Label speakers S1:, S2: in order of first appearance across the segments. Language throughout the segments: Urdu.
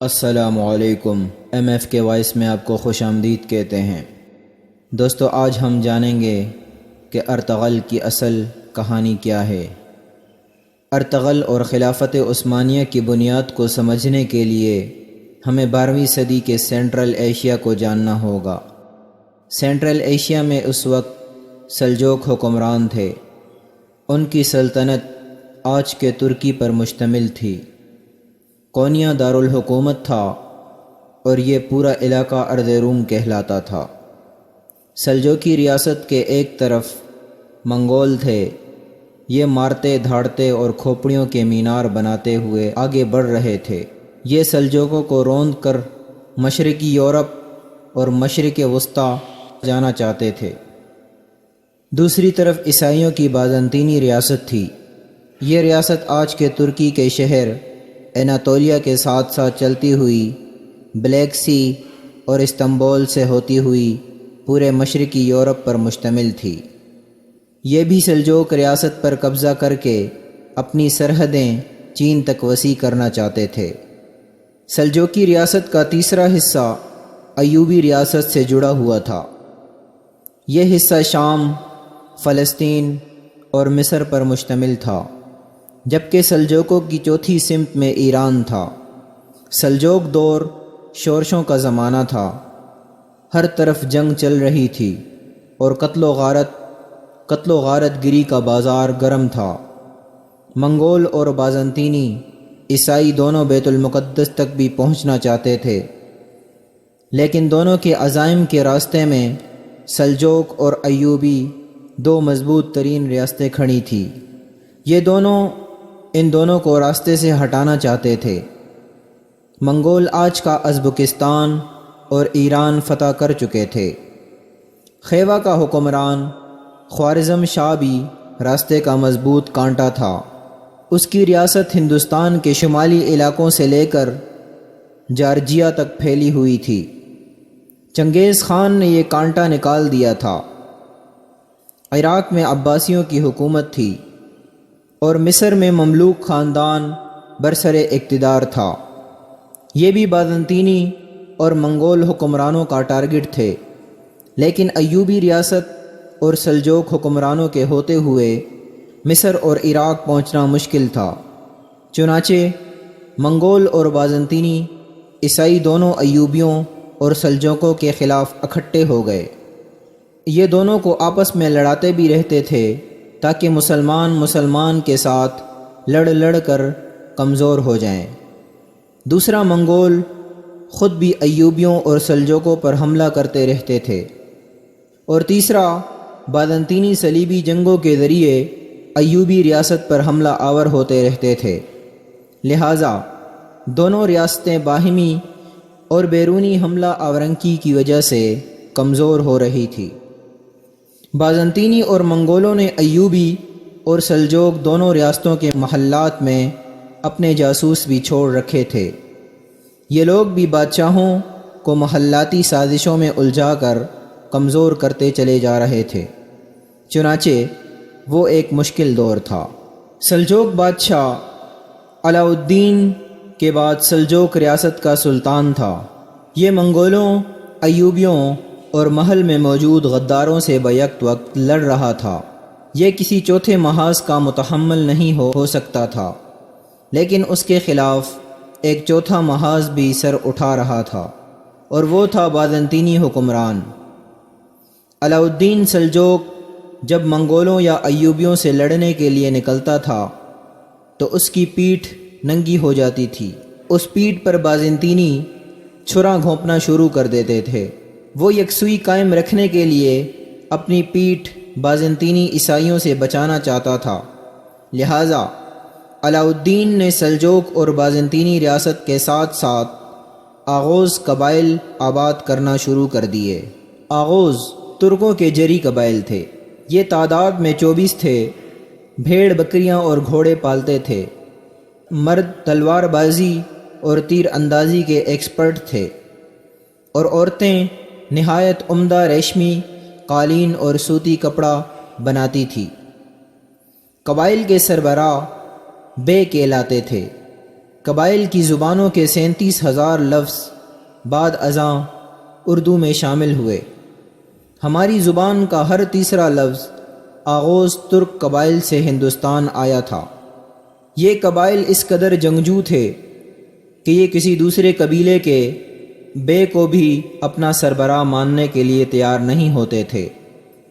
S1: السلام علیکم۔ ایم ایف کے وائس میں آپ کو خوش آمدید کہتے ہیں۔ دوستو، آج ہم جانیں گے کہ ارطغرل کی اصل کہانی کیا ہے۔ ارطغرل اور خلافت عثمانیہ کی بنیاد کو سمجھنے کے لیے ہمیں 12ویں صدی کے سینٹرل ایشیا کو جاننا ہوگا۔ سینٹرل ایشیا میں اس وقت سلجوق حکمران تھے۔ ان کی سلطنت آج کے ترکی پر مشتمل تھی۔ کونیا دارالحکومت تھا اور یہ پورا علاقہ ارض روم کہلاتا تھا۔ سلجوقی ریاست کے ایک طرف منگول تھے۔ یہ مارتے دھاڑتے اور کھوپڑیوں کے مینار بناتے ہوئے آگے بڑھ رہے تھے۔ یہ سلجوقوں کو روند کر مشرقی یورپ اور مشرق وسطیٰ جانا چاہتے تھے۔ دوسری طرف عیسائیوں کی بازنطینی ریاست تھی۔ یہ ریاست آج کے ترکی کے شہر اناطولیہ کے ساتھ ساتھ چلتی ہوئی بلیک سی اور استنبول سے ہوتی ہوئی پورے مشرقی یورپ پر مشتمل تھی۔ یہ بھی سلجوق ریاست پر قبضہ کر کے اپنی سرحدیں چین تک وسیع کرنا چاہتے تھے۔ سلجوقی ریاست کا تیسرا حصہ ایوبی ریاست سے جڑا ہوا تھا۔ یہ حصہ شام، فلسطین اور مصر پر مشتمل تھا، جبکہ سلجوقوں کی چوتھی سمت میں ایران تھا۔ سلجوق دور شورشوں کا زمانہ تھا۔ ہر طرف جنگ چل رہی تھی اور قتل و غارت گری کا بازار گرم تھا۔ منگول اور بازنطینی عیسائی دونوں بیت المقدس تک بھی پہنچنا چاہتے تھے، لیکن دونوں کے عزائم کے راستے میں سلجوق اور ایوبی دو مضبوط ترین ریاستیں کھڑی تھیں۔ یہ دونوں ان دونوں کو راستے سے ہٹانا چاہتے تھے۔ منگول آج کا ازبکستان اور ایران فتح کر چکے تھے۔ خیوا کا حکمران خوارزم شاہ بھی راستے کا مضبوط کانٹا تھا۔ اس کی ریاست ہندوستان کے شمالی علاقوں سے لے کر جارجیا تک پھیلی ہوئی تھی۔ چنگیز خان نے یہ کانٹا نکال دیا تھا۔ عراق میں عباسیوں کی حکومت تھی اور مصر میں مملوک خاندان برسر اقتدار تھا۔ یہ بھی بازنطینی اور منگول حکمرانوں کا ٹارگٹ تھے، لیکن ایوبی ریاست اور سلجوق حکمرانوں کے ہوتے ہوئے مصر اور عراق پہنچنا مشکل تھا۔ چنانچہ منگول اور بازنطینی عیسائی دونوں ایوبیوں اور سلجوقوں کے خلاف اکٹھے ہو گئے۔ یہ دونوں کو آپس میں لڑاتے بھی رہتے تھے تاکہ مسلمان کے ساتھ لڑ کر کمزور ہو جائیں۔ دوسرا، منگول خود بھی ایوبیوں اور سلجوقوں پر حملہ کرتے رہتے تھے، اور تیسرا، بازنطینی صلیبی جنگوں کے ذریعے ایوبی ریاست پر حملہ آور ہوتے رہتے تھے۔ لہٰذا دونوں ریاستیں باہمی اور بیرونی حملہ آورنگی کی وجہ سے کمزور ہو رہی تھی۔ بازنطینی اور منگولوں نے ایوبی اور سلجوق دونوں ریاستوں کے محلات میں اپنے جاسوس بھی چھوڑ رکھے تھے۔ یہ لوگ بھی بادشاہوں کو محلاتی سازشوں میں الجھا کر کمزور کرتے چلے جا رہے تھے۔ چنانچہ وہ ایک مشکل دور تھا۔ سلجوق بادشاہ علاؤالدین کے بعد سلجوق ریاست کا سلطان تھا۔ یہ منگولوں، ایوبیوں اور محل میں موجود غداروں سے بیک وقت لڑ رہا تھا۔ یہ کسی چوتھے محاذ کا متحمل نہیں ہو سکتا تھا، لیکن اس کے خلاف ایک چوتھا محاذ بھی سر اٹھا رہا تھا، اور وہ تھا بازنطینی حکمران۔ علاؤالدین سلجوق جب منگولوں یا ایوبیوں سے لڑنے کے لیے نکلتا تھا تو اس کی پیٹھ ننگی ہو جاتی تھی۔ اس پیٹھ پر بازنطینی چھرا گھونپنا شروع کر دیتے تھے۔ وہ یکسوئی قائم رکھنے کے لیے اپنی پیٹھ بازنطینی عیسائیوں سے بچانا چاہتا تھا۔ لہٰذا علاؤالدین نے سلجوق اور بازنطینی ریاست کے ساتھ ساتھ آغوز قبائل آباد کرنا شروع کر دیے۔ آغوز ترکوں کے جری قبائل تھے۔ یہ تعداد میں 24 تھے۔ بھیڑ بکریاں اور گھوڑے پالتے تھے۔ مرد تلوار بازی اور تیر اندازی کے ایکسپرٹ تھے، اور عورتیں نہایت عمدہ ریشمی قالین اور سوتی کپڑا بناتی تھی۔ قبائل کے سربراہ بے کہلاتے تھے۔ قبائل کی زبانوں کے 37,000 لفظ بعد ازاں اردو میں شامل ہوئے۔ ہماری زبان کا ہر تیسرا لفظ آغوز ترک قبائل سے ہندوستان آیا تھا۔ یہ قبائل اس قدر جنگجو تھے کہ یہ کسی دوسرے قبیلے کے بے کو بھی اپنا سربراہ ماننے کے لیے تیار نہیں ہوتے تھے،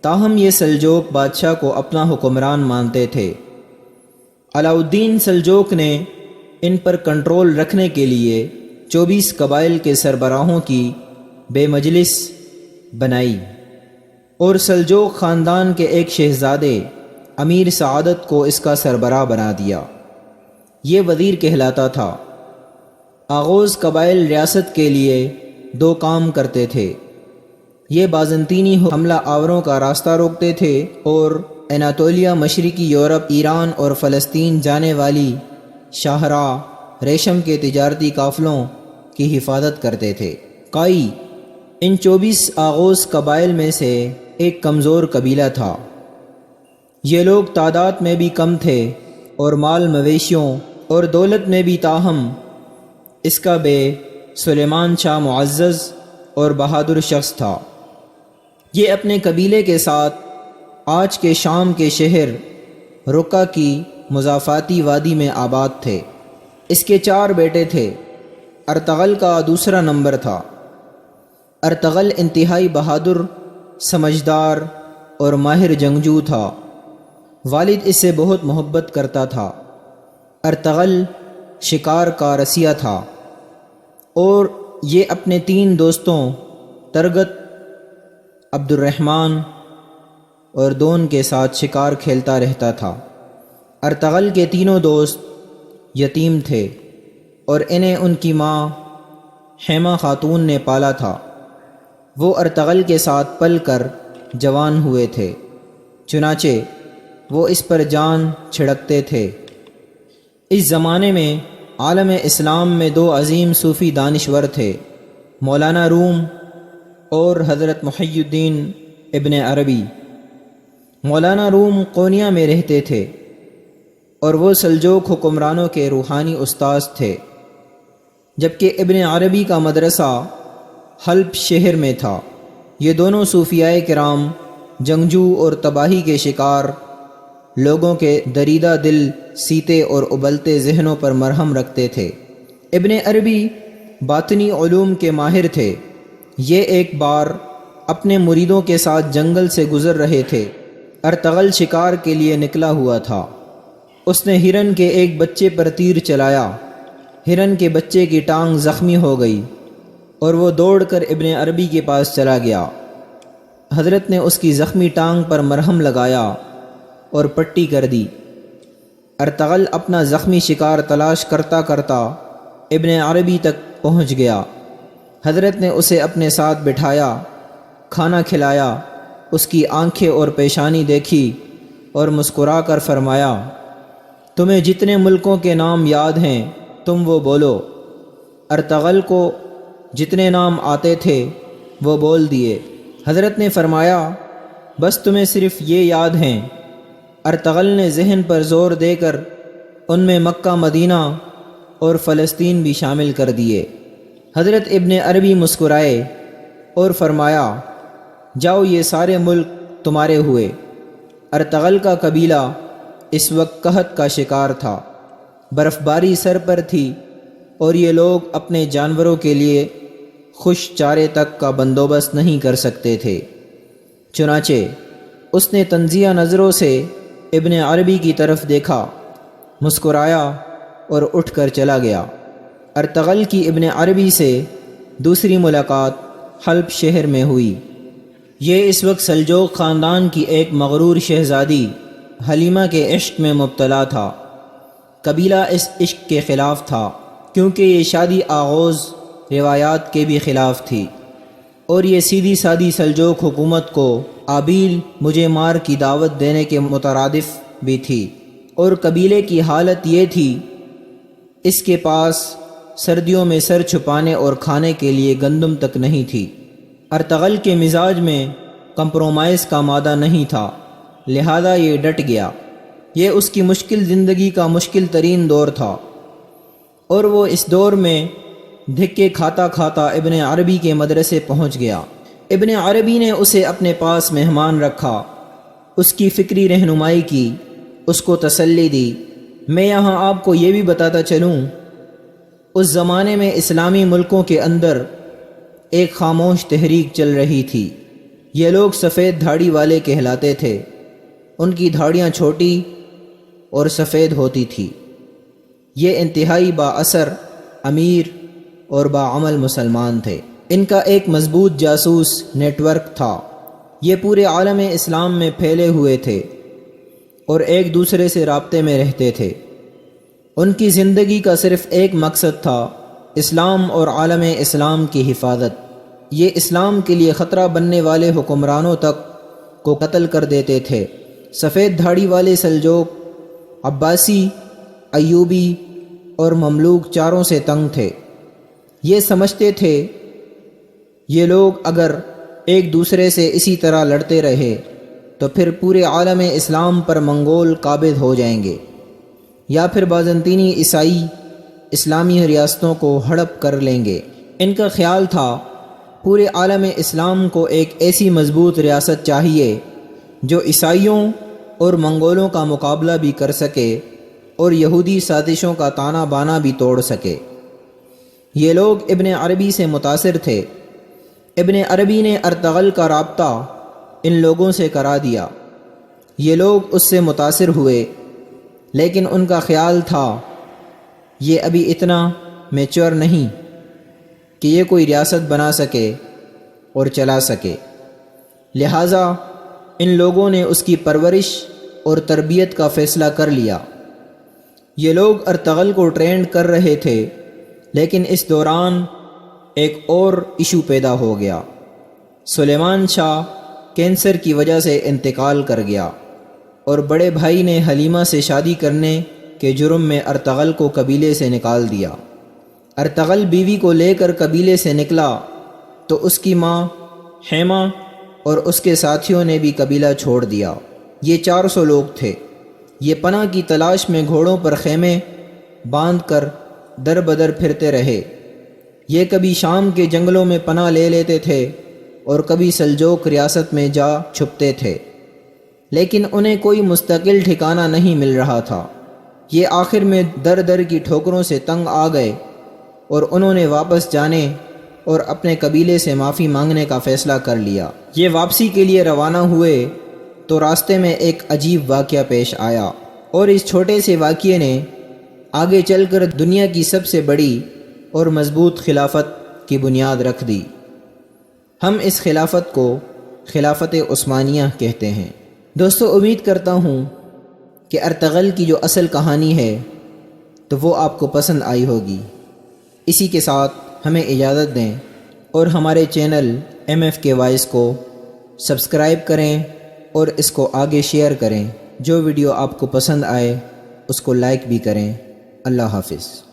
S1: تاہم یہ سلجوق بادشاہ کو اپنا حکمران مانتے تھے۔ علاؤالدین سلجوق نے ان پر کنٹرول رکھنے کے لیے 24 قبائل کے سربراہوں کی بے مجلس بنائی اور سلجوق خاندان کے ایک شہزادے امیر سعادت کو اس کا سربراہ بنا دیا۔ یہ وزیر کہلاتا تھا۔ آغوز قبائل ریاست کے لیے 2 کام کرتے تھے۔ یہ بازنطینی حملہ آوروں کا راستہ روکتے تھے اور اناطولیہ، مشرقی یورپ، ایران اور فلسطین جانے والی شاہراہ ریشم کے تجارتی قافلوں کی حفاظت کرتے تھے۔ قائی ان 24 آغوز قبائل میں سے ایک کمزور قبیلہ تھا۔ یہ لوگ تعداد میں بھی کم تھے اور مال مویشیوں اور دولت میں بھی، تاہم اس کا بے سلیمان شاہ معزز اور بہادر شخص تھا۔ یہ اپنے قبیلے کے ساتھ آج کے شام کے شہر رقہ کی مضافاتی وادی میں آباد تھے۔ اس کے 4 بیٹے تھے۔ ارطغرل کا دوسرا نمبر تھا۔ ارطغرل انتہائی بہادر، سمجھدار اور ماہر جنگجو تھا۔ والد اس سے بہت محبت کرتا تھا۔ ارطغرل شکار کا رسیا تھا اور یہ اپنے 3 دوستوں ترگت، عبد الرحمن اور دون کے ساتھ شکار کھیلتا رہتا تھا۔ ارطغرل کے تینوں دوست یتیم تھے اور انہیں ان کی ماں حیمہ خاتون نے پالا تھا۔ وہ ارطغرل کے ساتھ پل کر جوان ہوئے تھے، چنانچہ وہ اس پر جان چھڑکتے تھے۔ اس زمانے میں عالم اسلام میں 2 عظیم صوفی دانشور تھے، مولانا روم اور حضرت محی الدین ابن عربی۔ مولانا روم قونیہ میں رہتے تھے اور وہ سلجوق حکمرانوں کے روحانی استاذ تھے، جبکہ ابن عربی کا مدرسہ حلب شہر میں تھا۔ یہ دونوں صوفیائے کرام جنگجو اور تباہی کے شکار لوگوں کے دریدہ دل سیتے اور ابلتے ذہنوں پر مرہم رکھتے تھے۔ ابن عربی باطنی علوم کے ماہر تھے۔ یہ ایک بار اپنے مریدوں کے ساتھ جنگل سے گزر رہے تھے۔ ارطغرل شکار کے لیے نکلا ہوا تھا۔ اس نے ہرن کے ایک بچے پر تیر چلایا۔ ہرن کے بچے کی ٹانگ زخمی ہو گئی اور وہ دوڑ کر ابن عربی کے پاس چلا گیا۔ حضرت نے اس کی زخمی ٹانگ پر مرہم لگایا اور پٹی کر دی۔ ارطغرل اپنا زخمی شکار تلاش کرتا کرتا ابن عربی تک پہنچ گیا۔ حضرت نے اسے اپنے ساتھ بٹھایا، کھانا کھلایا، اس کی آنکھیں اور پیشانی دیکھی اور مسکرا کر فرمایا، تمہیں جتنے ملکوں کے نام یاد ہیں تم وہ بولو۔ ارطغرل کو جتنے نام آتے تھے وہ بول دیے۔ حضرت نے فرمایا، بس تمہیں صرف یہ یاد ہیں۔ ارطغرل نے ذہن پر زور دے کر ان میں مکہ، مدینہ اور فلسطین بھی شامل کر دیے۔ حضرت ابن عربی مسکرائے اور فرمایا، جاؤ یہ سارے ملک تمہارے ہوئے۔ ارطغرل کا قبیلہ اس وقت قحط کا شکار تھا، برف باری سر پر تھی اور یہ لوگ اپنے جانوروں کے لیے خوش چارے تک کا بندوبست نہیں کر سکتے تھے۔ چنانچہ اس نے تنزیہ نظروں سے ابن عربی کی طرف دیکھا، مسکرایا اور اٹھ کر چلا گیا۔ ارطغرل کی ابن عربی سے دوسری ملاقات حلب شہر میں ہوئی۔ یہ اس وقت سلجوق خاندان کی ایک مغرور شہزادی حلیمہ کے عشق میں مبتلا تھا۔ قبیلہ اس عشق کے خلاف تھا کیونکہ یہ شادی آغوز روایات کے بھی خلاف تھی اور یہ سیدھی سادی سلجوق حکومت کو آبیل مجھے مار کی دعوت دینے کے مترادف بھی تھی، اور قبیلے کی حالت یہ تھی اس کے پاس سردیوں میں سر چھپانے اور کھانے کے لیے گندم تک نہیں تھی۔ ارطغرل کے مزاج میں کمپرومائز کا مادہ نہیں تھا، لہذا یہ ڈٹ گیا۔ یہ اس کی مشکل زندگی کا مشکل ترین دور تھا۔ اور وہ اس دور میں دھکے کھاتا کھاتا ابن عربی کے مدرسے پہنچ گیا۔ ابن عربی نے اسے اپنے پاس مہمان رکھا، اس کی فکری رہنمائی کی، اس کو تسلی دی۔ میں یہاں آپ کو یہ بھی بتاتا چلوں، اس زمانے میں اسلامی ملکوں کے اندر ایک خاموش تحریک چل رہی تھی۔ یہ لوگ سفید دھاڑی والے کہلاتے تھے۔ ان کی دھاڑیاں چھوٹی اور سفید ہوتی تھی۔ یہ انتہائی با اثر، امیر اور باعمل مسلمان تھے۔ ان کا ایک مضبوط جاسوس نیٹ ورک تھا۔ یہ پورے عالم اسلام میں پھیلے ہوئے تھے اور ایک دوسرے سے رابطے میں رہتے تھے۔ ان کی زندگی کا صرف ایک مقصد تھا، اسلام اور عالم اسلام کی حفاظت۔ یہ اسلام کے لیے خطرہ بننے والے حکمرانوں تک کو قتل کر دیتے تھے۔ سفید دھاڑی والے سلجوق، عباسی، ایوبی اور مملوک چاروں سے تنگ تھے۔ یہ سمجھتے تھے یہ لوگ اگر ایک دوسرے سے اسی طرح لڑتے رہے تو پھر پورے عالم اسلام پر منگول قابض ہو جائیں گے، یا پھر بازنطینی عیسائی اسلامی ریاستوں کو ہڑپ کر لیں گے۔ ان کا خیال تھا پورے عالم اسلام کو ایک ایسی مضبوط ریاست چاہیے جو عیسائیوں اور منگولوں کا مقابلہ بھی کر سکے اور یہودی سازشوں کا تانا بانا بھی توڑ سکے۔ یہ لوگ ابن عربی سے متاثر تھے۔ ابن عربی نے ارطغرل کا رابطہ ان لوگوں سے کرا دیا۔ یہ لوگ اس سے متاثر ہوئے، لیکن ان کا خیال تھا یہ ابھی اتنا میچور نہیں کہ یہ کوئی ریاست بنا سکے اور چلا سکے، لہٰذا ان لوگوں نے اس کی پرورش اور تربیت کا فیصلہ کر لیا۔ یہ لوگ ارطغرل کو ٹرینڈ کر رہے تھے، لیکن اس دوران ایک اور ایشو پیدا ہو گیا۔ سلیمان شاہ کینسر کی وجہ سے انتقال کر گیا اور بڑے بھائی نے حلیمہ سے شادی کرنے کے جرم میں ارطغرل کو قبیلے سے نکال دیا۔ ارطغرل بیوی کو لے کر قبیلے سے نکلا تو اس کی ماں حیمہ اور اس کے ساتھیوں نے بھی قبیلہ چھوڑ دیا۔ یہ 400 لوگ تھے۔ یہ پناہ کی تلاش میں گھوڑوں پر خیمے باندھ کر در بدر پھرتے رہے۔ یہ کبھی شام کے جنگلوں میں پناہ لے لیتے تھے اور کبھی سلجوق ریاست میں جا چھپتے تھے، لیکن انہیں کوئی مستقل ٹھکانہ نہیں مل رہا تھا۔ یہ آخر میں در در کی ٹھوکروں سے تنگ آ گئے اور انہوں نے واپس جانے اور اپنے قبیلے سے معافی مانگنے کا فیصلہ کر لیا۔ یہ واپسی کے لیے روانہ ہوئے تو راستے میں ایک عجیب واقعہ پیش آیا، اور اس چھوٹے سے واقعے نے آگے چل کر دنیا کی سب سے بڑی اور مضبوط خلافت کی بنیاد رکھ دی۔ ہم اس خلافت کو خلافت عثمانیہ کہتے ہیں۔ دوستو، امید کرتا ہوں کہ ارطغرل کی جو اصل کہانی ہے تو وہ آپ کو پسند آئی ہوگی۔ اسی کے ساتھ ہمیں اجازت دیں اور ہمارے چینل MFK وائس کو سبسکرائب کریں اور اس کو آگے شیئر کریں۔ جو ویڈیو آپ کو پسند آئے اس کو لائک بھی کریں۔ اللہ حافظ۔